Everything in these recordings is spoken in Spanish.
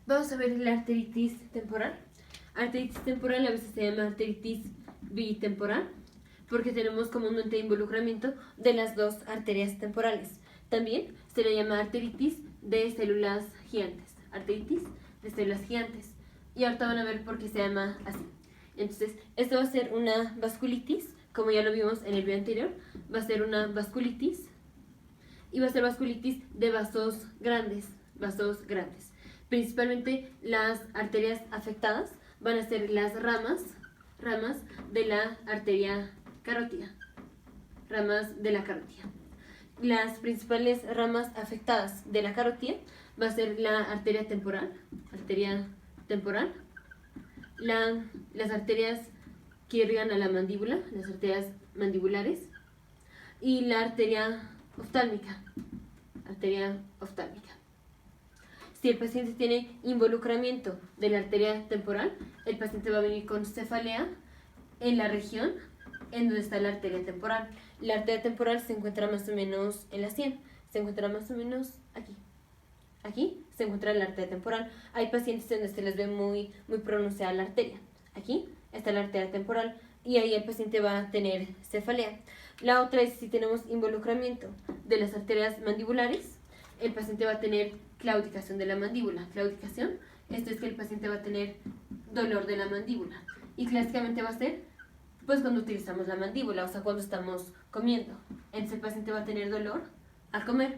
Vamos a ver la arteritis temporal. Arteritis temporal a veces se llama arteritis bitemporal porque tenemos comúnmente involucramiento de las dos arterias temporales. También se le llama arteritis de células gigantes. Arteritis de células gigantes. Y ahorita van a ver por qué se llama así. Entonces, esto va a ser una vasculitis, como ya lo vimos en el video anterior. Va a ser una vasculitis y va a ser vasculitis de vasos grandes. Principalmente las arterias afectadas van a ser las ramas de la arteria carótida. Las principales ramas afectadas de la carótida va a ser la arteria temporal, las arterias que irrigan a la mandíbula, las arterias mandibulares, y la arteria oftálmica. Si el paciente tiene involucramiento de la arteria temporal, el paciente va a venir con cefalea en la región en donde está la arteria temporal. La arteria temporal se encuentra más o menos en la sien, se encuentra más o menos aquí. Aquí se encuentra la arteria temporal. Hay pacientes en donde se les ve muy pronunciada la arteria. Aquí está la arteria temporal y ahí el paciente va a tener cefalea. La otra es si tenemos involucramiento de las arterias mandibulares, el paciente va a tener claudicación de la mandíbula. Claudicación, esto es que el paciente va a tener dolor de la mandíbula. Y clásicamente va a ser pues cuando utilizamos la mandíbula, o sea, cuando estamos comiendo. Entonces el paciente va a tener dolor al comer.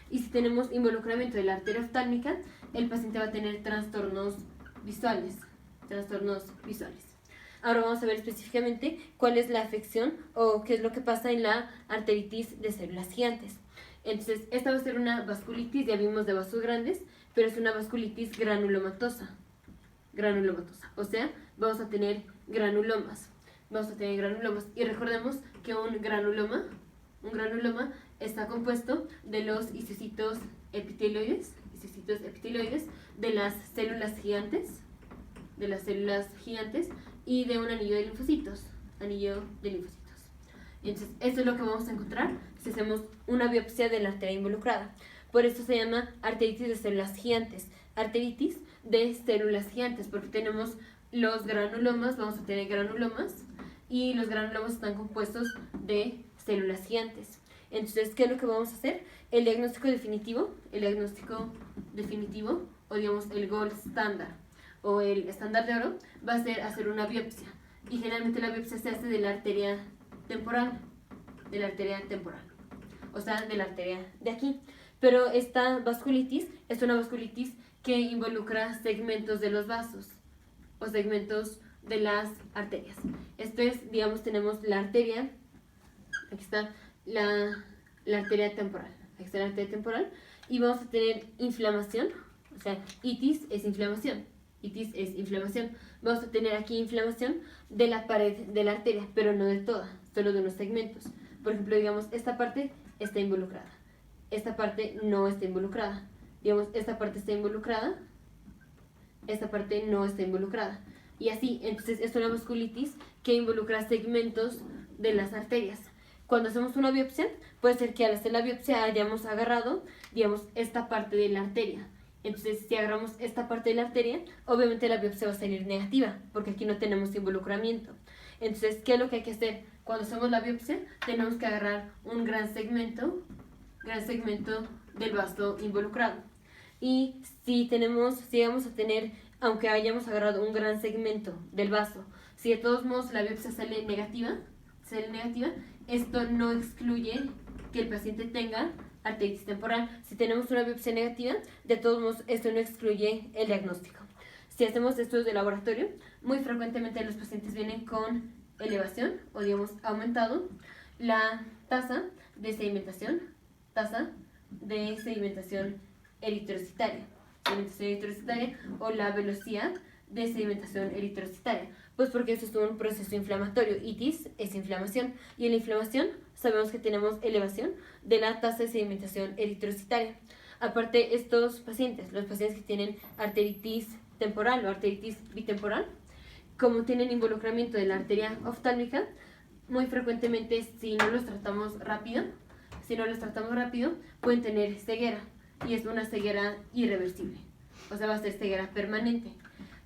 Y si tenemos involucramiento de la arteria oftálmica, el paciente va a tener trastornos visuales. Ahora vamos a ver específicamente cuál es la afección o qué es lo que pasa en la arteritis de células gigantes. Entonces, esta va a ser una vasculitis, ya vimos de vasos grandes, pero es una vasculitis granulomatosa. O sea, vamos a tener granulomas. Y recordemos que un granuloma está compuesto de los histocitos epitelioides de las células gigantes, y de un anillo de linfocitos. Entonces, esto es lo que vamos a encontrar si hacemos una biopsia de la arteria involucrada. Por eso se llama arteritis de células gigantes. Arteritis de células gigantes, porque tenemos los granulomas, vamos a tener granulomas, y los granulomas están compuestos de células gigantes. Entonces, ¿qué es lo que vamos a hacer? El diagnóstico definitivo, o digamos el gold standard, o el estándar de oro, va a ser hacer una biopsia. Y generalmente la biopsia se hace de la arteria temporal, o sea, de la arteria de aquí. Pero esta vasculitis es una vasculitis que involucra segmentos de los vasos o segmentos de las arterias. Esto es, digamos, tenemos la arteria, aquí está la arteria temporal, y vamos a tener inflamación, o sea, itis es inflamación. Vamos a tener aquí inflamación de la pared de la arteria, pero no de toda, solo de unos segmentos. Por ejemplo, digamos, esta parte está involucrada, esta parte no está involucrada. Digamos, esta parte está involucrada, esta parte no está involucrada. Y así, entonces es una vasculitis que involucra segmentos de las arterias. Cuando hacemos una biopsia, puede ser que al hacer la biopsia hayamos agarrado, digamos, esta parte de la arteria. Entonces, si agarramos esta parte de la arteria, obviamente la biopsia va a salir negativa, porque aquí no tenemos involucramiento. Entonces, ¿qué es lo que hay que hacer? Cuando hacemos la biopsia, tenemos que agarrar un gran segmento del vaso involucrado. Y si vamos a tener, aunque hayamos agarrado un gran segmento del vaso, si de todos modos la biopsia sale negativa, esto no excluye que el paciente tenga arteritis temporal. Si tenemos una biopsia negativa, de todos modos esto no excluye el diagnóstico. Si hacemos estudios de laboratorio, muy frecuentemente los pacientes vienen con elevación o digamos aumentado la tasa de sedimentación eritrocitaria o la velocidad de sedimentación eritrocitaria. Pues porque eso es un proceso inflamatorio. Itis es inflamación, y en la inflamación sabemos que tenemos elevación de la tasa de sedimentación eritrocitaria. Aparte, los pacientes que tienen arteritis temporal o arteritis bitemporal, como tienen involucramiento de la arteria oftálmica, muy frecuentemente si no los tratamos rápido, pueden tener ceguera, y es una ceguera irreversible. o sea, va a ser ceguera permanente.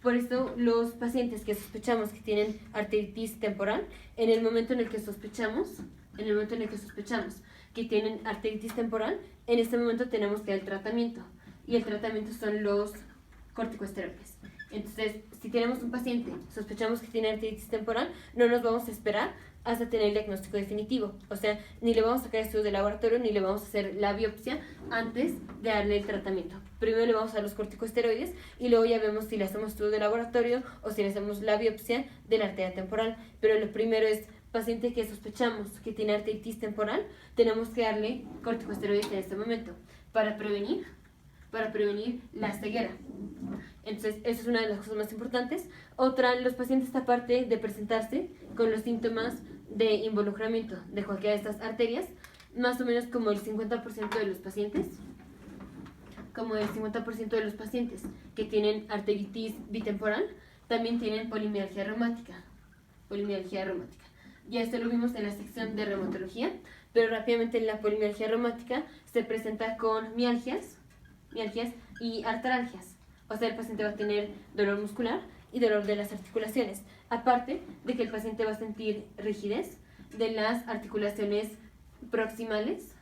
Por eso los pacientes que sospechamos que tienen arteritis temporal, en el momento en el que sospechamos que tienen arteritis temporal, en este momento tenemos que dar el tratamiento. Y el tratamiento son los corticosteroides. Entonces, si tenemos un paciente, sospechamos que tiene arteritis temporal, no nos vamos a esperar hasta tener el diagnóstico definitivo. O sea, ni le vamos a sacar estudios de laboratorio, ni le vamos a hacer la biopsia antes de darle el tratamiento. Primero le vamos a dar los corticosteroides y luego ya vemos si le hacemos estudio de laboratorio o si le hacemos la biopsia de la arteria temporal. Pero lo primero es, paciente que sospechamos que tiene arteritis temporal, tenemos que darle corticosteroides en este momento para prevenir la ceguera. Entonces, eso es una de las cosas más importantes. Otra, los pacientes, aparte de presentarse con los síntomas de involucramiento de cualquiera de estas arterias, más o menos como el 50% de los pacientes, que tienen arteritis bitemporal, también tienen polimialgia reumática. Ya esto lo vimos en la sección de reumatología, pero rápidamente la polimialgia reumática se presenta con mialgias y artralgias. O sea, el paciente va a tener dolor muscular y dolor de las articulaciones. Aparte de que el paciente va a sentir rigidez de las articulaciones proximales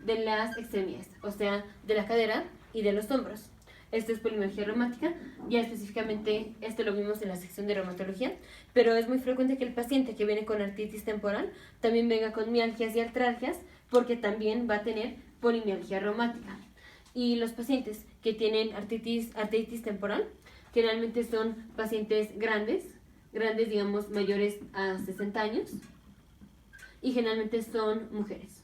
de las extremidades, o sea, de la cadera y de los hombros. Esto es polimialgia reumática. Ya específicamente esto lo vimos en la sección de reumatología, pero es muy frecuente que el paciente que viene con artritis temporal también venga con mialgias y artralgias, porque también va a tener polimialgia reumática. Y los pacientes que tienen artritis temporal generalmente son pacientes grandes, digamos mayores a 60 años, y generalmente son mujeres.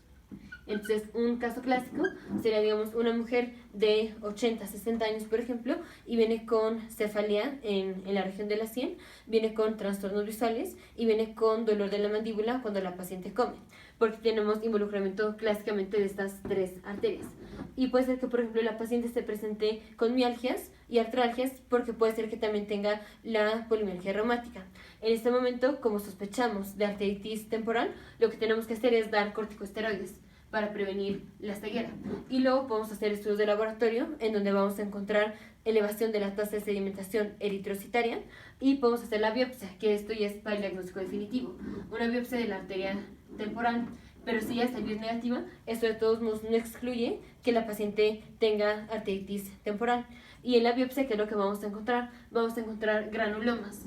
Entonces, un caso clásico sería, digamos, una mujer de 80, 60 años, por ejemplo, y viene con cefalea en la región de la sien, viene con trastornos visuales y viene con dolor de la mandíbula cuando la paciente come, porque tenemos involucramiento clásicamente de estas tres arterias. Y puede ser que, por ejemplo, la paciente se presente con mialgias y artralgias, porque puede ser que también tenga la polimialgia reumática. En este momento, como sospechamos de arteritis temporal, lo que tenemos que hacer es dar corticosteroides para prevenir la ceguera. Y luego podemos hacer estudios de laboratorio en donde vamos a encontrar elevación de la tasa de sedimentación eritrocitaria y podemos hacer la biopsia, que esto ya es para el diagnóstico definitivo. Una biopsia de la arteria temporal, pero si ya salió negativa, esto de todos modos no excluye que la paciente tenga arteritis temporal. Y en la biopsia, ¿qué es lo que vamos a encontrar? Vamos a encontrar granulomas.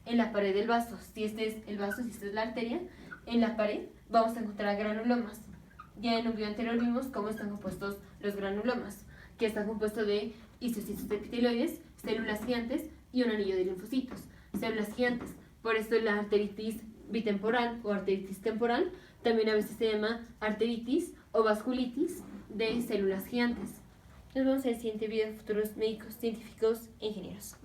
En la pared del vaso. Si este es el vaso, si esta es la arteria, en la pared vamos a encontrar granulomas. Ya en un video anterior vimos cómo están compuestos los granulomas, que están compuestos de histocitos epitelioides, células gigantes y un anillo de linfocitos. Células gigantes. Por esto la arteritis bitemporal o arteritis temporal también a veces se llama arteritis o vasculitis de células gigantes. Nos vemos en el siguiente video de futuros médicos, científicos e ingenieros.